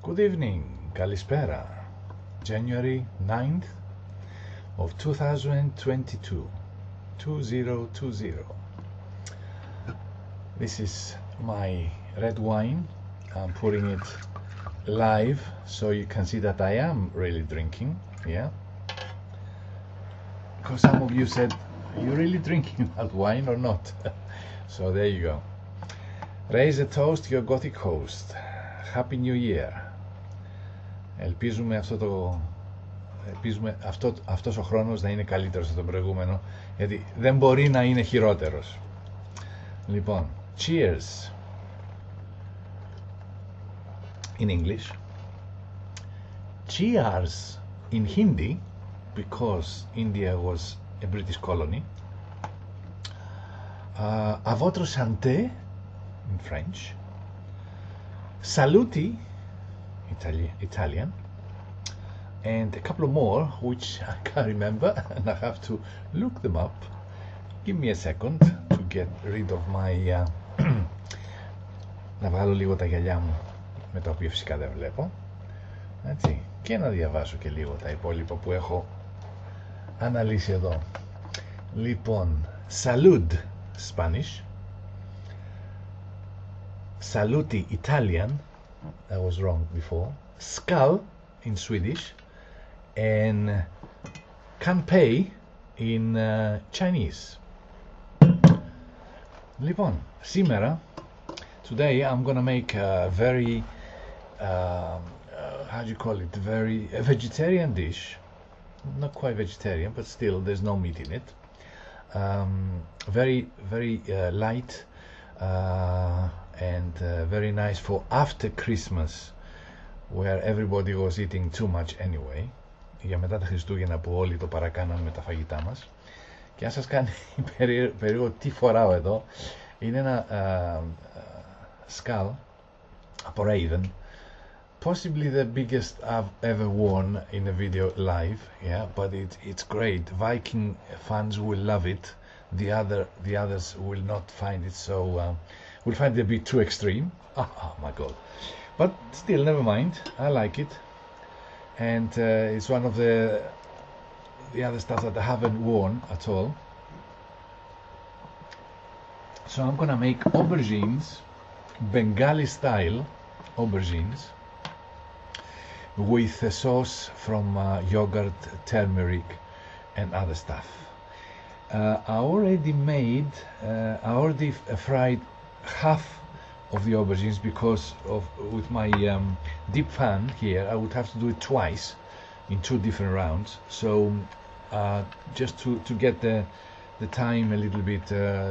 Good evening, Kalispera, January 9th of 2022, 2020. This is my red wine. I'm pouring it live so you can see that I am really drinking, yeah? Because some of you said, are you really drinking that wine or not? So there you go. Raise a toast to your Gothic host. Happy New Year. Ελπίζουμε αυτός ο χρόνος να είναι καλύτερος από τον προηγούμενο, γιατί δεν μπορεί να είναι χειρότερος. Λοιπόν, cheers. In English. Cheers in Hindi, because India was a British colony. À votre santé in French. Saluti, Italian, and a couple more which I can't remember and I have to look them up. Give me a second to get rid of my να βγάλω λίγο τα γυαλιά μου, με τα οποία φυσικά δεν βλέπω, έτσι, και να διαβάσω και λίγο τα υπόλοιπα που έχω αναλύσει εδώ. Λοιπόν, salud Spanish, saluti Italian, I was wrong before, skull in Swedish, and kanpei in Chinese. Λοιπόν, σήμερα, today I'm gonna make a very, how do you call it, a vegetarian dish, not quite vegetarian, but still there's no meat in it, very light, and very nice for after Christmas, where everybody was eating too much anyway, για μετά τα Χριστούγεννα που όλοι το παρακάναμε με τα φαγητά μας. Και αν σας κάνει περίεργο τι φοράω εδώ, είναι ένα skull από Raven, possibly the biggest I've ever worn in a video live, yeah, but it's great. Viking fans will love it. The others will not find it so, will find it a bit too extreme. Oh my god. But still, never mind, I like it. And it's one of the other stuff that I haven't worn at all. So I'm gonna make aubergines, Bengali style aubergines, with a sauce from yogurt, turmeric and other stuff. I already fried half of the aubergines because with my deep pan here I would have to do it twice in 2 different rounds, so just to get the time a little bit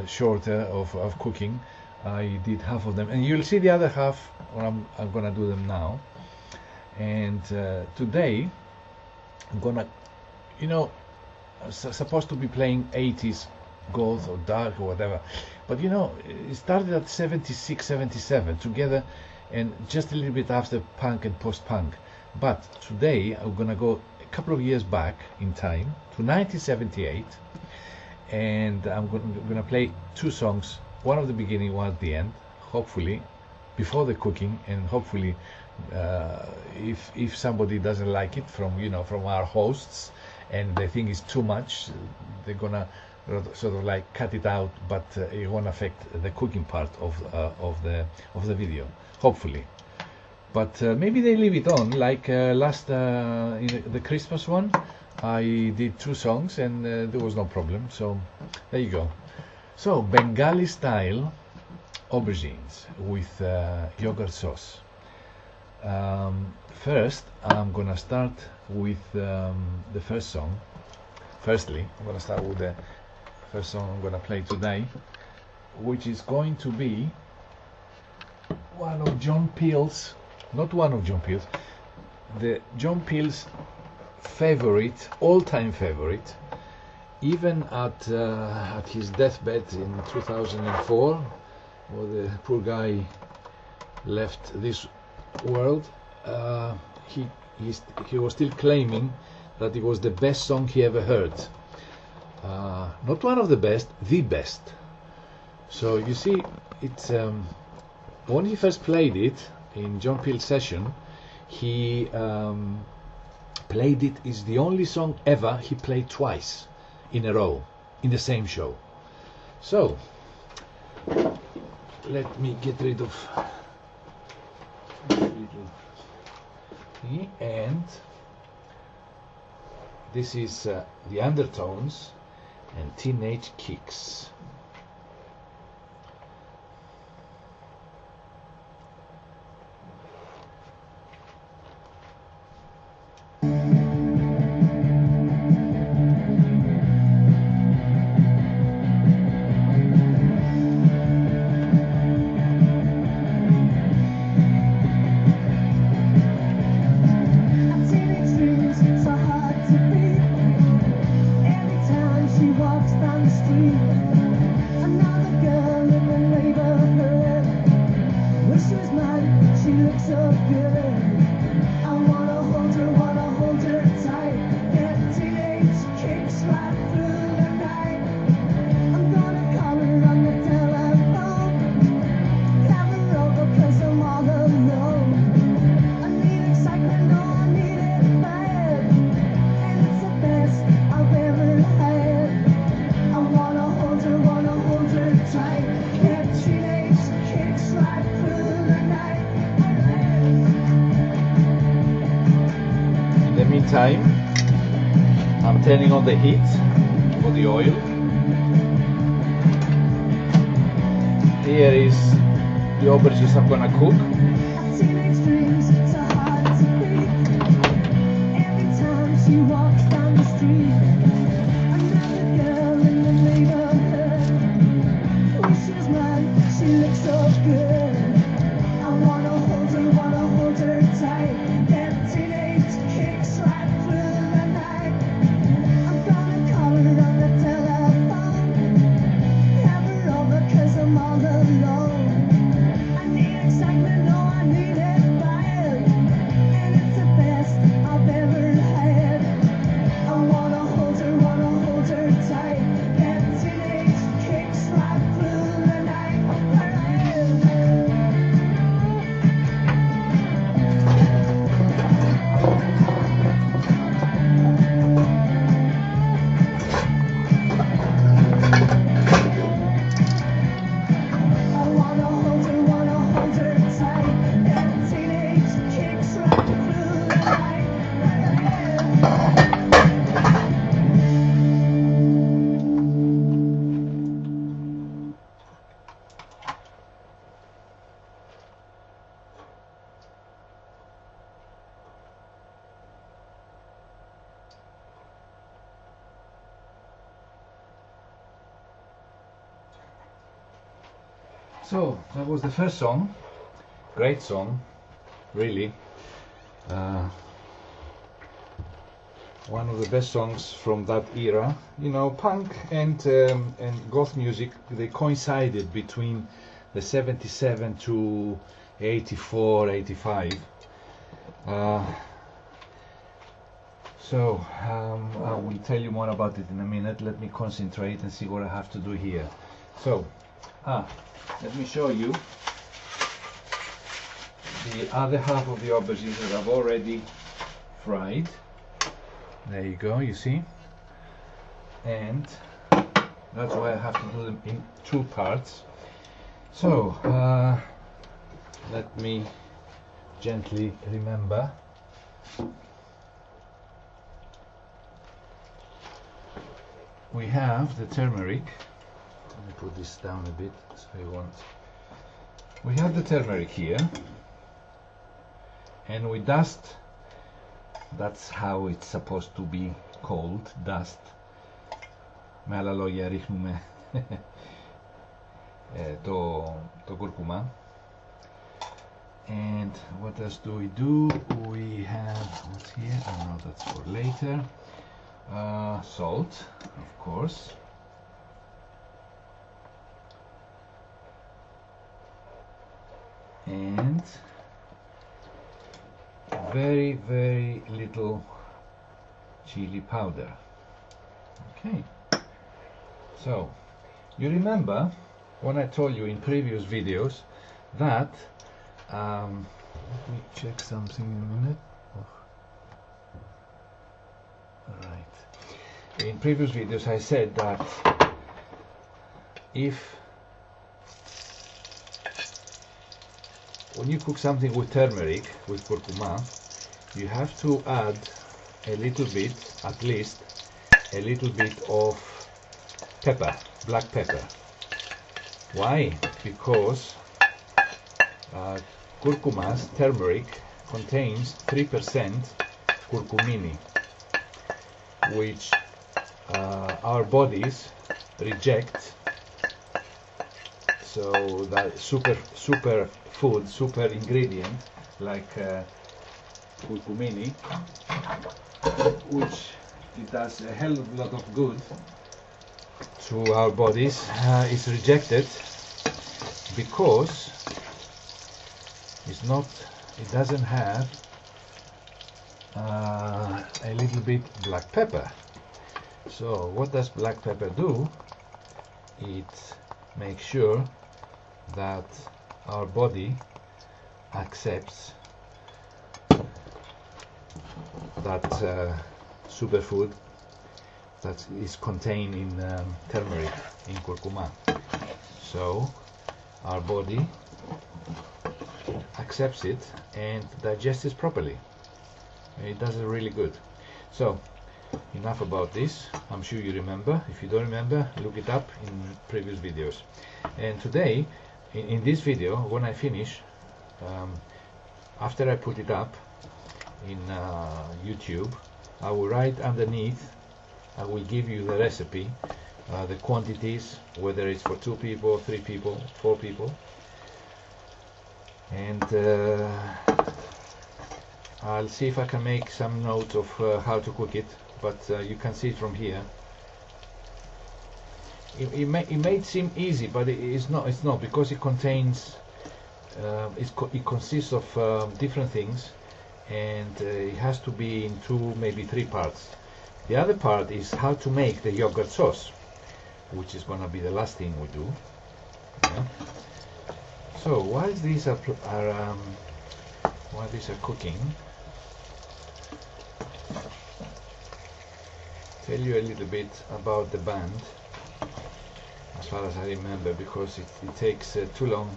shorter of cooking, I did half of them, and you'll see the other half when I'm gonna do them now. And today I'm gonna, you know, supposed to be playing 80s goth or dark or whatever, but you know, it started at 76, 77 together, and just a little bit after punk and post-punk. But today I'm gonna go a couple of years back in time to 1978, and I'm gonna play 2 songs, one at the beginning, one at the end, hopefully before the cooking, and hopefully if somebody doesn't like it from our hosts and they think it's too much, they're gonna sort of like cut it out, but it won't affect the cooking part of the video, hopefully. But maybe they leave it on, like last in the Christmas one I did 2 songs and there was no problem, so there you go. So Bengali style aubergines with yogurt sauce. First I'm gonna start with the first song. Firstly, I'm gonna start with the first song I'm gonna play today, which is going to be one of John Peel's, not one of John Peel's, the John Peel's favorite, all-time favorite, even at his deathbed in 2004, where the poor guy left this world, he was still claiming that it was the best song he ever heard. Not one of the best, the best. So you see, it's when he first played it in John Peel's session, he played it. It's the only song ever he played twice in a row in the same show. So let me get rid of this little thing, and this is the undertones and teenage kicks. Time I'm turning on the heat for the oil. Here is the aubergines I'm gonna cook. She walks down the street, another girl in the neighborhood. Wish she was mine, she looks so good. I wanna hold her tight. That teenage kicks right through the night. I'm gonna call her on the telephone, have her over 'cause I'm all alone. I need excitement, no, I need it bad, and it's the best I've ever had. I wanna hold her tight. That teenage kicks right through the night. I wanna hold her tight. That teenage kicks right through the night. So that was the first song. Great song, really. One of the best songs from that era. You know, punk and goth music, they coincided between the 77 to 84, 85. So I will tell you more about it in a minute. Let me concentrate and see what I have to do here. So let me show you the other half of the aubergines that I've already fried. There you go, you see, and that's why I have to do them in two parts. So let me gently remember. We have the turmeric. Let me put this down a bit so you want. We have the turmeric here, and we dust. That's how it's supposed to be called, dust. Με άλλα λόγια ρίχνουμε το κουρκουμά. And what else do we do? We have, what's here? Oh no, that's for later. Salt, of course. And very, very little chili powder. Okay. So, you remember when I told you in previous videos that Let me check something in a minute. Alright. In previous videos I said that when you cook something with turmeric, with curcuma, you have to add a little bit, at least a little bit of pepper, black pepper. Why? Because curcumas, turmeric, contains 3% curcumini, which our bodies reject. So that super food, super ingredient like curcumini, which it does a hell of a lot of good to our bodies, is rejected because it doesn't have a little bit black pepper. So what does black pepper do? It makes sure that our body accepts that superfood that is contained in turmeric, in curcuma. So our body accepts it and digests it properly. It does it really good. So enough about this. I'm sure you remember. If you don't remember, look it up in previous videos. And today, in this video, when I finish, after I put it up in YouTube, I will write underneath, I will give you the recipe, the quantities, whether it's for 2 people, 3 people, 4 people, and I'll see if I can make some notes of how to cook it, but you can see it from here. It may seem easy, but it's not, because it contains it consists of different things, and it has to be in 2, maybe 3 parts. The other part is how to make the yogurt sauce, which is going to be the last thing we do. Yeah. So while these are cooking, tell you a little bit about the band, as far as I remember, because it takes too long.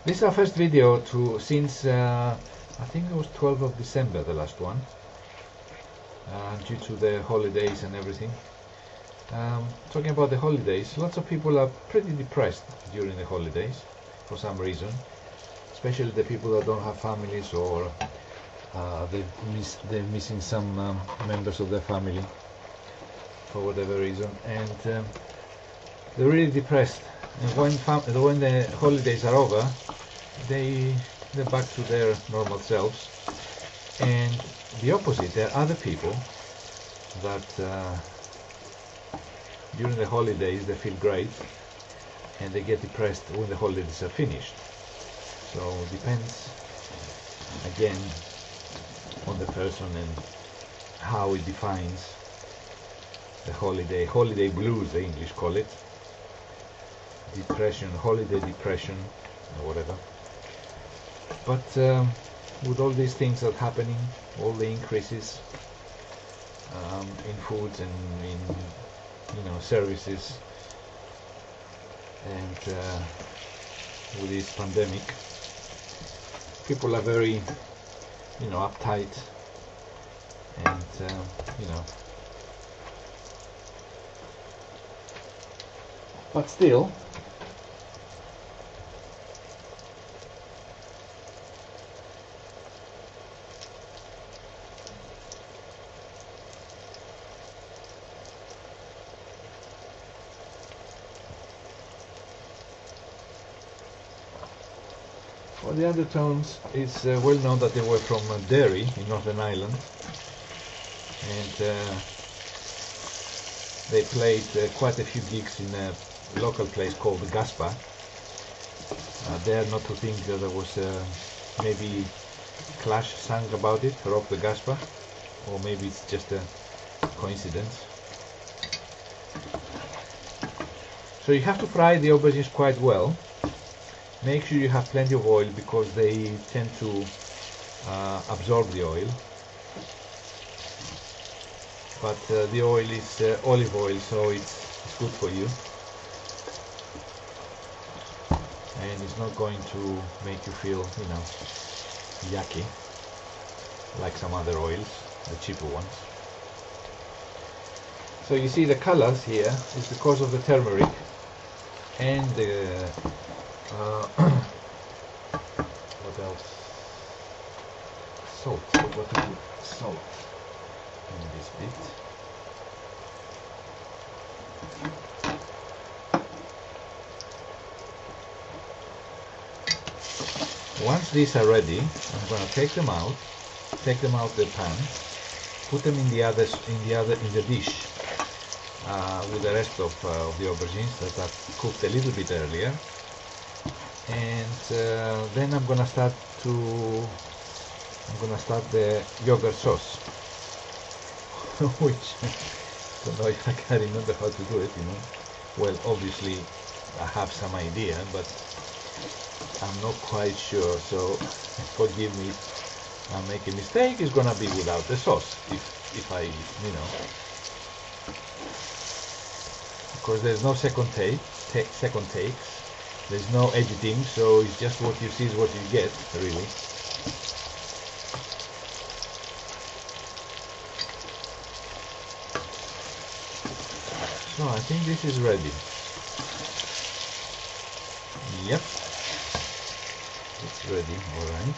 This is our first video since I think it was 12th of December, the last one, due to the holidays and everything. Talking about the holidays, lots of people are pretty depressed during the holidays for some reason, especially the people that don't have families, or they're missing some members of their family for whatever reason, and they're really depressed. And when the holidays are over, they're back to their normal selves. And the opposite, there are other people that during the holidays they feel great, and they get depressed when the holidays are finished. So it depends again on the person and how it defines the holiday blues, the English call it, depression, holiday depression, or whatever. But with all these things that are happening, all the increases in foods and in services, and with this pandemic, people are very uptight, and but still for the undertones, it's well known that they were from Derry in Northern Ireland, and they played quite a few gigs in a local place called the Gaspa. Dare not to think that there was maybe Clash sang about it, Rock the Gaspa, or maybe it's just a coincidence. So you have to fry the aubergines quite well. Make sure you have plenty of oil, because they tend to absorb the oil. But the oil is olive oil, so it's good for you. And it's not going to make you feel, you know, yucky like some other oils, the cheaper ones. So you see the colors here is because of the turmeric and the what else? Salt. What to put salt in this bit. Once these are ready, I'm going to take them out the pan, put them in the dish with the rest of the aubergines that I've cooked a little bit earlier, and then I'm going to start the yogurt sauce, which I don't know if I can remember how to do it. You know, well, obviously I have some idea, but I'm not quite sure, so forgive me if I make a mistake. It's gonna be without the sauce, if I, you know, because there's no second takes, there's no editing, so it's just what you see is what you get, really. So I think this is ready. Yep. It's ready, alright.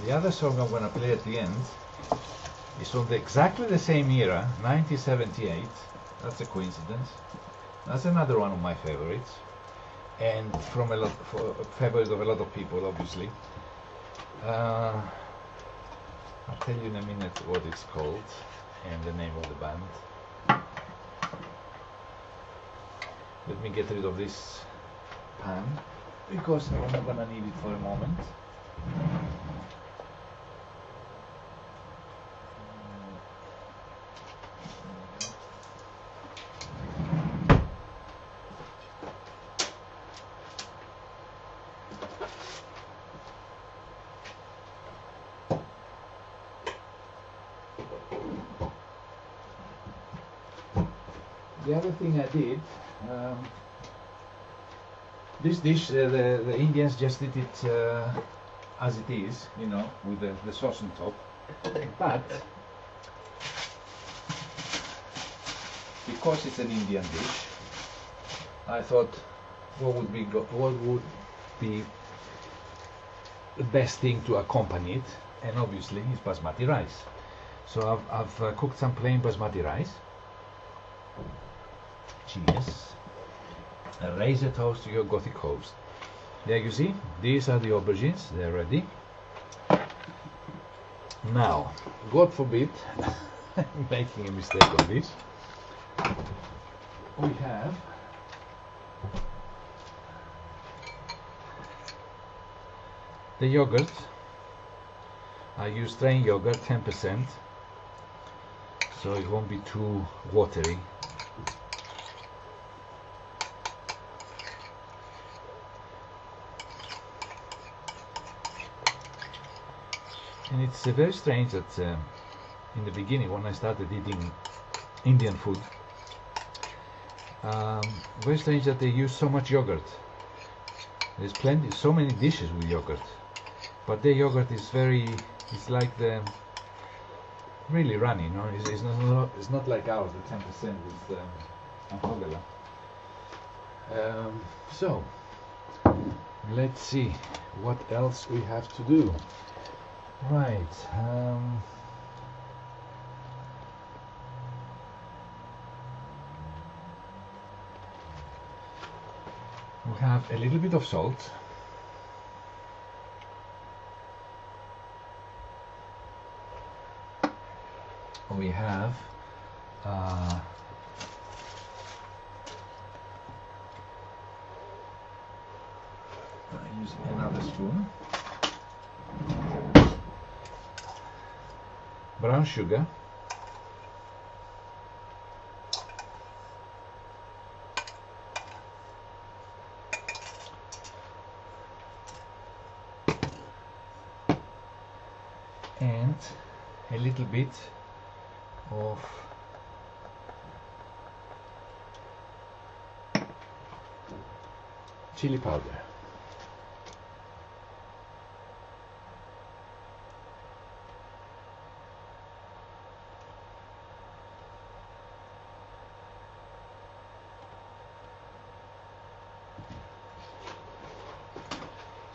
The other song I'm going to play at the end is from exactly the same era, 1978. That's a coincidence. That's another one of my favorites, and from a favorite of a lot of people, obviously. I'll tell you in a minute what it's called and the name of the band. Let me get rid of this pan because I'm not gonna need it for a moment. The other thing I did, this dish, the Indians just did it as it is, you know, with the sauce on top. But because it's an Indian dish, I thought what would be the best thing to accompany it, and obviously it's basmati rice. So I've cooked some plain basmati rice. Cheers. Raise a toast to your Gothic host. There you see, these are the aubergines, they're ready. Now, God forbid, I'm making a mistake on this. We have the yogurt. I use strained yogurt, 10%, so it won't be too watery. And it's very strange that in the beginning, when I started eating Indian food, very strange that they use so much yogurt. There's so many dishes with yogurt, but their yogurt is it's like the really runny, you know. It's not like ours, the 10% is Anhogala. So let's see what else we have to do. Right. We have a little bit of salt. We have I use another spoon. Brown sugar. And a little bit of chili powder.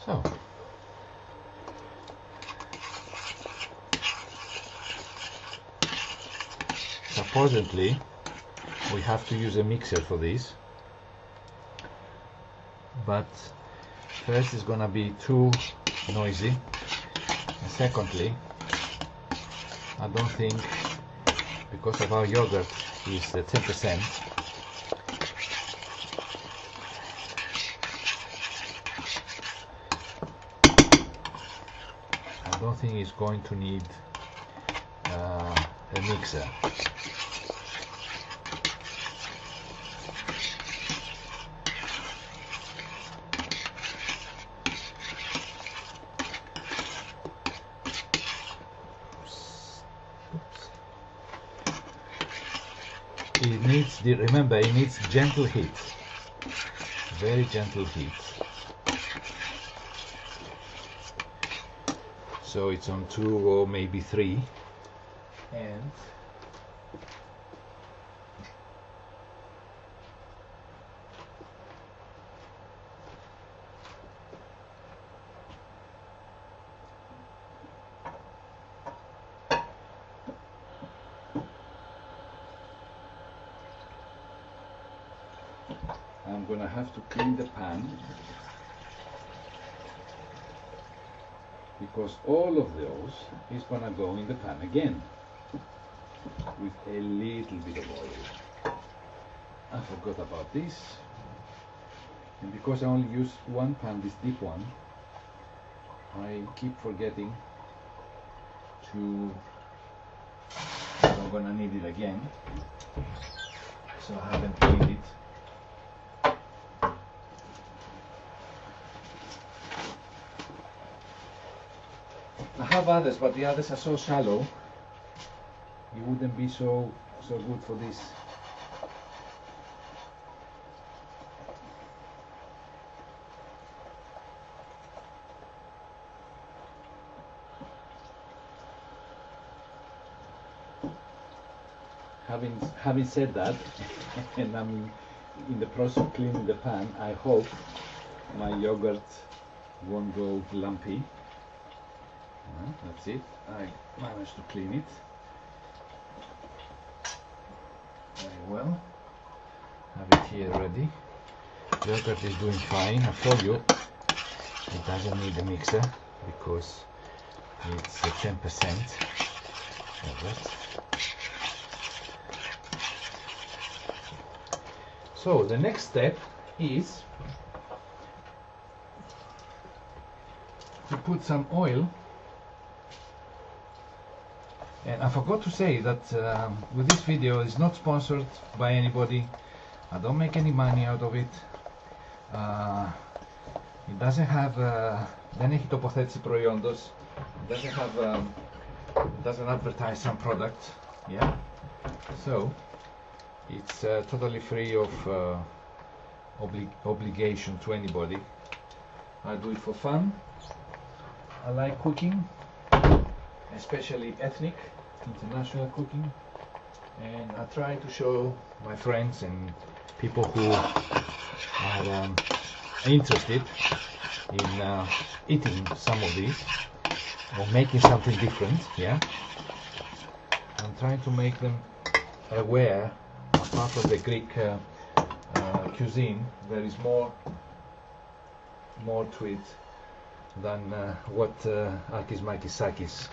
So supposedly we have to use a mixer for this, but first it's gonna be too noisy, and secondly I don't think, because of our yogurt is 10%, I don't think it's going to need a mixer. It needs, remember, it needs gentle heat, very gentle heat. So it's on 2 or maybe 3, and I'm gonna have to clean the pan, because all of those is gonna go in the pan again with a little bit of oil. I forgot about this, and because I only use one pan, this deep one, I keep forgetting to, I'm gonna need it again, so I haven't cleaned it. I have others, but the others are so shallow, it wouldn't be so good for this. Having said that, and I'm in the process of cleaning the pan, I hope my yogurt won't go lumpy. That's it. I managed to clean it very well. Have it here ready. Yogurt is doing fine. I told you it doesn't need a mixer because it's 10% yogurt. So the next step is to put some oil. And I forgot to say that with this video, it's not sponsored by anybody. I don't make any money out of it. It doesn't have, δεν έχει τοποθέτηση προϊόντος. It doesn't have, it doesn't advertise some product. Yeah. So it's totally free of obligation to anybody. I do it for fun. I like cooking, especially ethnic, international cooking, and I try to show my friends and people who are interested in eating some of these or making something different. Yeah, I'm trying to make them aware, apart from the Greek cuisine, there is more to it than what Akis Makis Sakis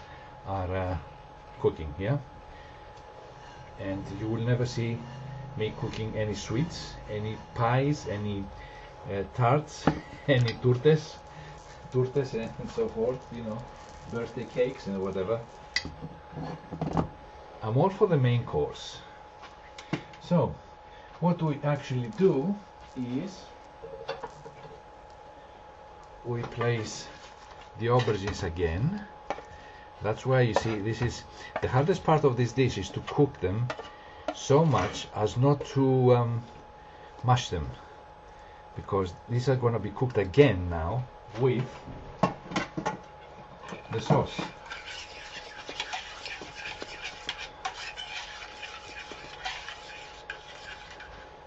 are cooking. Yeah, and you will never see me cooking any sweets, any pies, any tarts, any turtes and so forth, you know, birthday cakes and whatever. I'm all for the main course. So what we actually do is we place the aubergines again. That's why you see this is the hardest part of this dish, is to cook them so much as not to mash them, because these are going to be cooked again now with the sauce.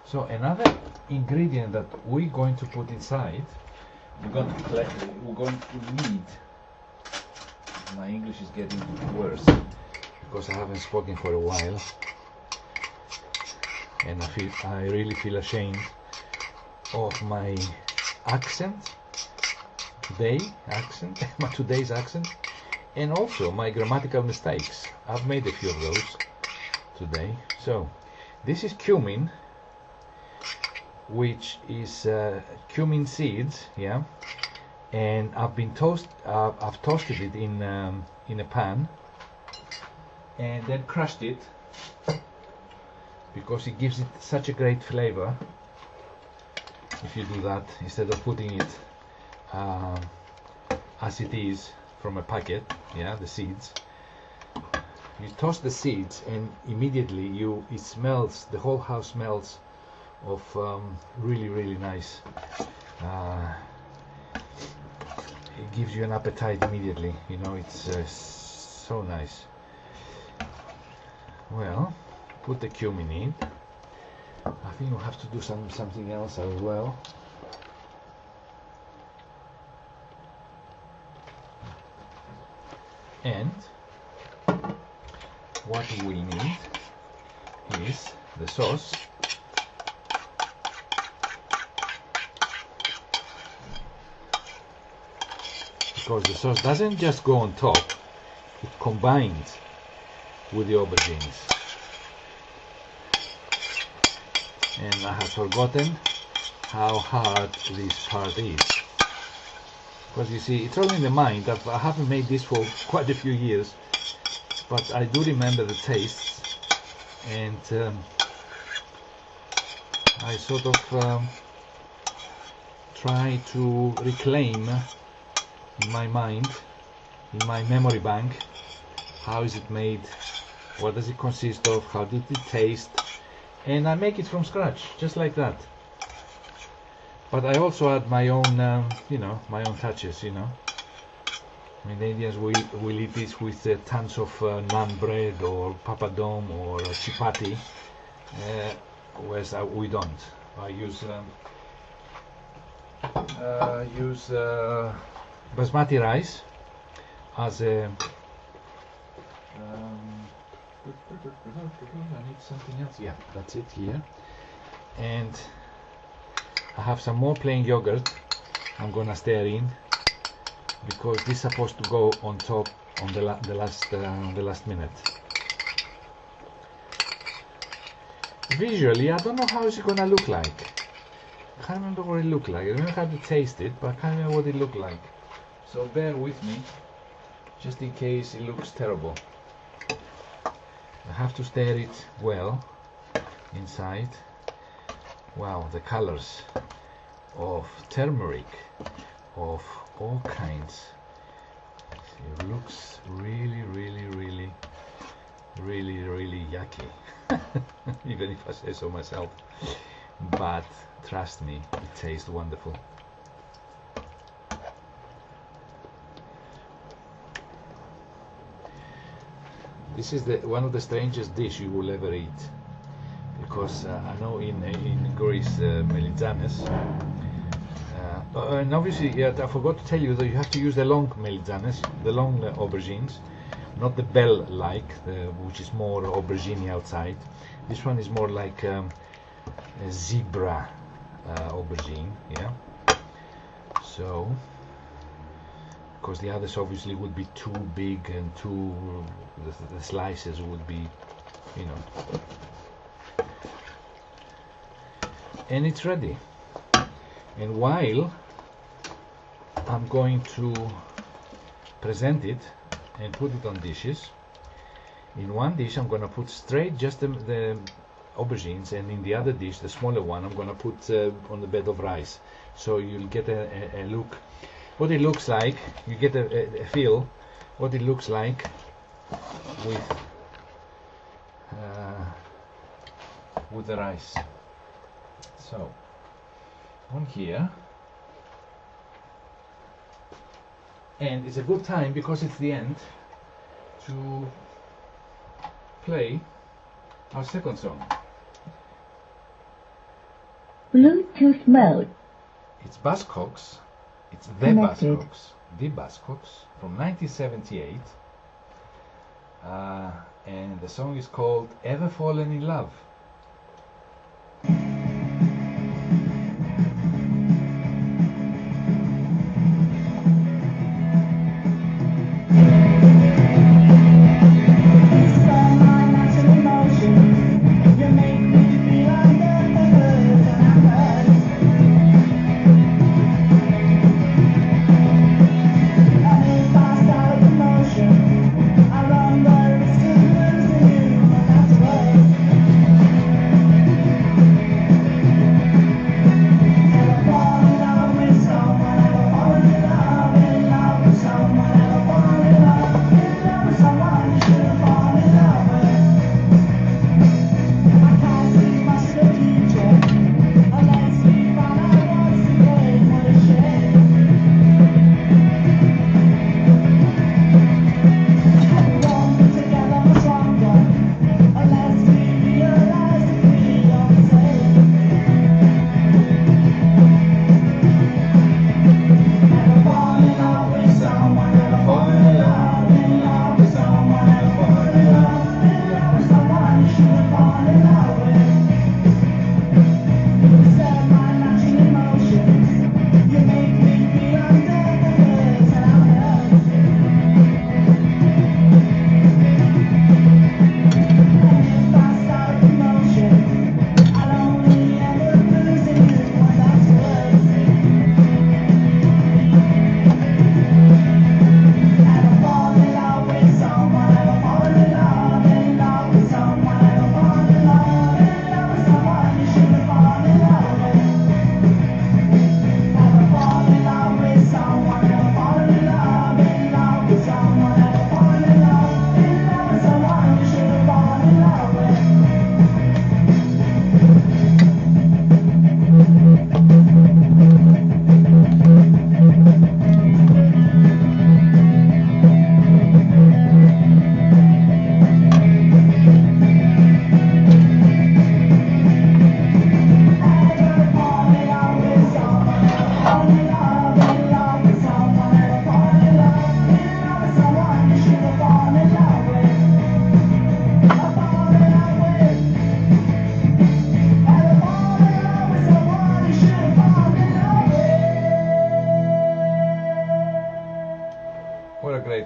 So another ingredient that we're going to put inside, we're going to need, my English is getting worse because I haven't spoken for a while, and I really feel ashamed of my accent, today's accent, and also my grammatical mistakes. I've made a few of those today. So this is cumin, which is cumin seeds, yeah, and I've toasted it in a pan and then crushed it, because it gives it such a great flavor if you do that, instead of putting it as it is from a packet, yeah, the seeds. You toast the seeds and immediately it smells, the whole house smells of really nice. It gives you an appetite immediately, you know, it's so nice. Well, put the cumin in. I think we'll have to do something else as well. And what we need is the sauce. Because the sauce doesn't just go on top, it combines with the aubergines. And I have forgotten how hard this part is. Because you see, it's all in the mind. I haven't made this for quite a few years, but I do remember the tastes, and I sort of try to reclaim in my mind, in my memory bank, how is it made, what does it consist of, how did it taste, and I make it from scratch, just like that. But I also add my own, you know, my own touches, you know. I mean, the Indians will eat this with tons of naan bread or papadom or chapati, whereas we don't. I use basmati rice as a I need something else. Yeah, that's it here. And I have some more plain yogurt I'm gonna stir in, because this is supposed to go on top on the last minute. Visually, I don't know how it's gonna look like. I can't remember what it looked like. I remember how to taste it, but I can't remember what it looked like. So bear with me, just in case it looks terrible. I have to stir it well inside. Wow, the colors of turmeric, of all kinds. It looks really yucky, even if I say so myself. But trust me, it tastes wonderful. This is one of the strangest dish you will ever eat, because I know in Greece, melitzanes, and obviously, yeah, I forgot to tell you that you have to use the long melitzanes, the long aubergines, not the bell-like, which is more aubergine outside. This one is more like a zebra aubergine, yeah. So, because the others obviously would be too big and the slices would be, you know. And it's ready. And while I'm going to present it and put it on dishes, in one dish I'm going to put straight just the aubergines, and in the other dish, the smaller one, I'm going to put on the bed of rice, so you'll get a look what it looks like. You get a feel what it looks like with the rice. So on here, and it's a good time because it's the end to play our second song. Bluetooth mode. It's Buzzcocks. It's the Connected. Buzzcocks from 1978, and the song is called "Ever Fallen in Love."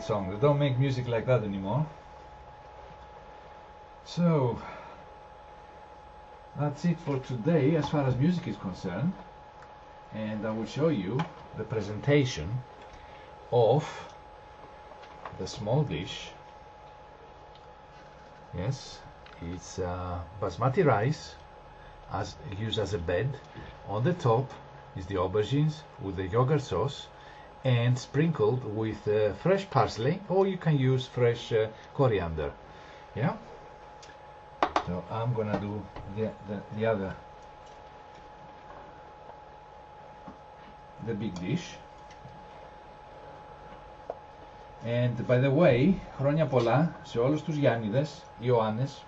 Song. They don't make music like that anymore. So that's it for today as far as music is concerned, and I will show you the presentation of the small dish. Yes, it's basmati rice used as a bed. On the top is the aubergines with the yogurt sauce and sprinkled with fresh parsley, or you can use fresh coriander. Yeah. So I'm gonna do the big dish. And by the way, χρόνια πολλά σε όλους τους Γιάννηδες, Ιωάννες,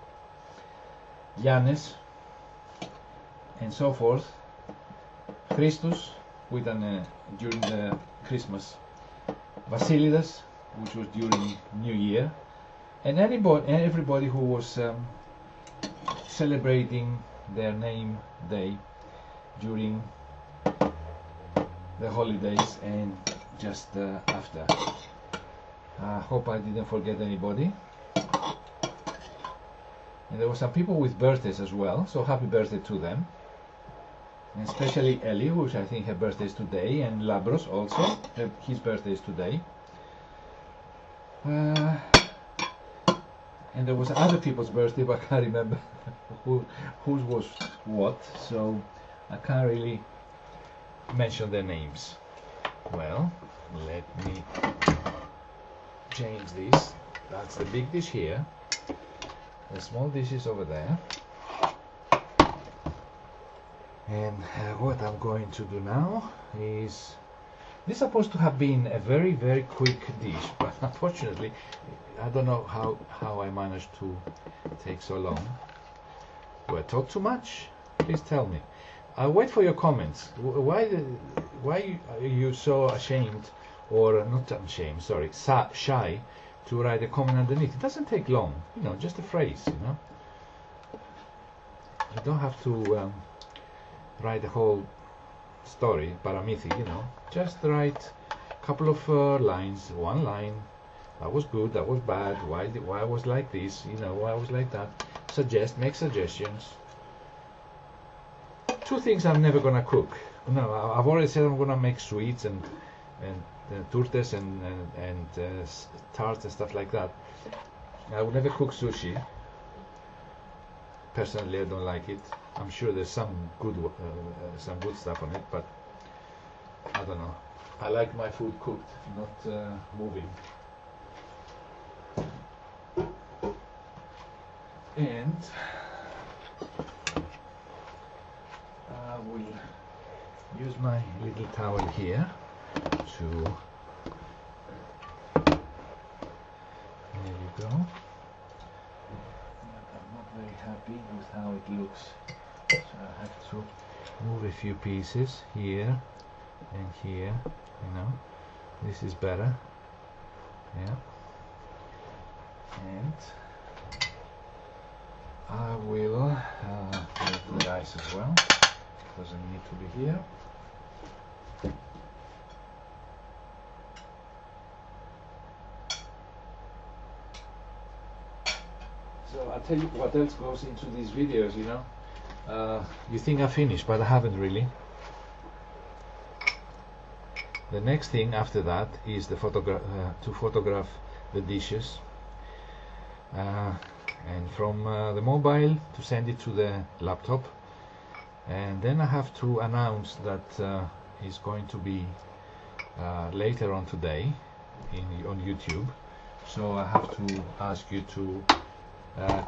Γιάννες, and so forth. Christus, που ήταν during the Christmas, Βασίλειδες, which was during New Year, and everybody who was celebrating their name day during the holidays and just after. I hope I didn't forget anybody. And there were some people with birthdays as well, so happy birthday to them. and especially Ellie, which I think her birthday is today, and Labros also, his birthday is today. And there was other people's birthday, but I can't remember whose was what, so I can't really mention their names. Well, let me change this. That's the big dish here. The small dish is over there. And what I'm going to do now is, this is supposed to have been a very, very quick dish, but unfortunately, I don't know how I managed to take so long. Do I talk too much? Please tell me. I'll wait for your comments. Why are you so ashamed, or not ashamed, sorry, shy to write a comment underneath? It doesn't take long, you know, just a phrase, you know. You don't have to write the whole story, paramithi, you know. Just write a couple of lines, one line. That was good, that was bad, why I was like this, you know, why I was like that. Suggest, make suggestions. Two things I'm never gonna cook. No, I've already said I'm gonna make sweets and tortes and tarts and stuff like that. I would never cook sushi. Personally, I don't like it. I'm sure there's some good stuff on it, but I don't know. I like my food cooked, not moving. And I will use my little towel here to, there you go. I'm not very happy with how it looks, so I have to move a few pieces here and here, you know. This is better, yeah. And I will make the rice as well. Doesn't need to be here. So I'll tell you what else goes into these videos, you know. You think I finished, but I haven't really. The next thing after that is the to photograph the dishes. And from the mobile to send it to the laptop, and then I have to announce that it's going to be later on today on YouTube, so I have to ask you to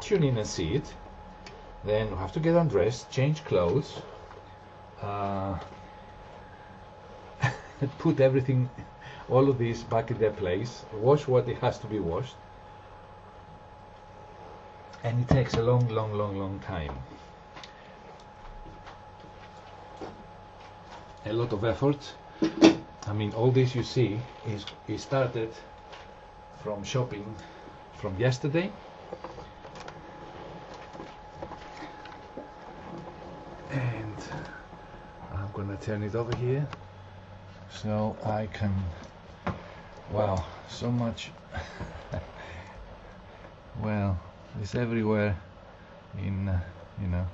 tune in and see it. Then we have to get undressed, change clothes, put everything, all of this back in their place, wash what it has to be washed. And it takes a long time. A lot of effort. I mean, all this you see is started from shopping from yesterday. And I'm gonna turn it over here so I can, wow, so much. Well, it's everywhere in you know,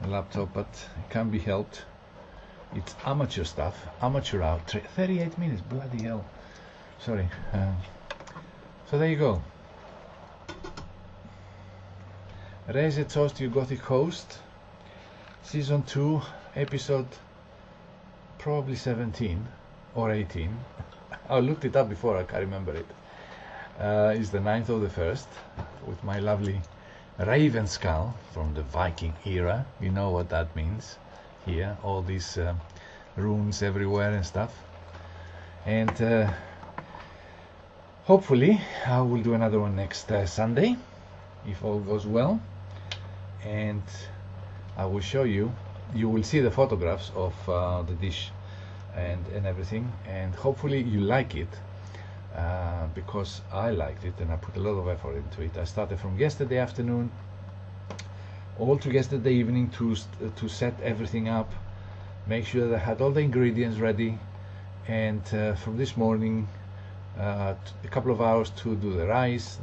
the laptop, but it can be helped. It's amateur stuff, amateur hour. 38 minutes, bloody hell. Sorry. So there you go. Raise a Toast to Your Gothic Host, Season 2, Episode probably 17 or 18. I looked it up before, I can't remember it. It's the 9th of the 1st, with my lovely raven skull from the Viking era. You know what that means here, all these runes everywhere and stuff. And hopefully I will do another one next Sunday, if all goes well. And I will show you, you will see the photographs of the dish and everything, and hopefully you like it. Because I liked it and I put a lot of effort into it. I started from yesterday afternoon all to yesterday evening to set everything up, make sure that I had all the ingredients ready, and from this morning a couple of hours to do the rice,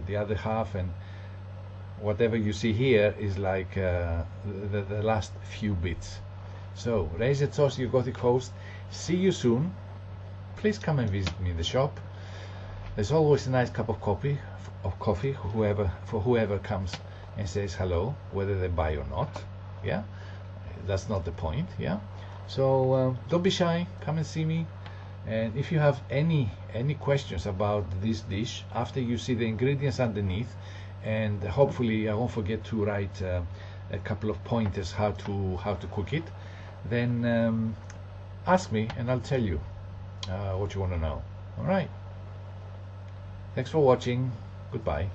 the other half, and whatever you see here is like the last few bits. So, raise the toast, your Gothic host. See you soon. Please come and visit me in the shop. There's always a nice cup of coffee for whoever comes and says hello, whether they buy or not. Yeah, that's not the point. Yeah, so don't be shy. Come and see me. And if you have any questions about this dish after you see the ingredients underneath, and hopefully I won't forget to write a couple of pointers how to cook it, then ask me and I'll tell you what you want to know. All right. Thanks for watching. Goodbye.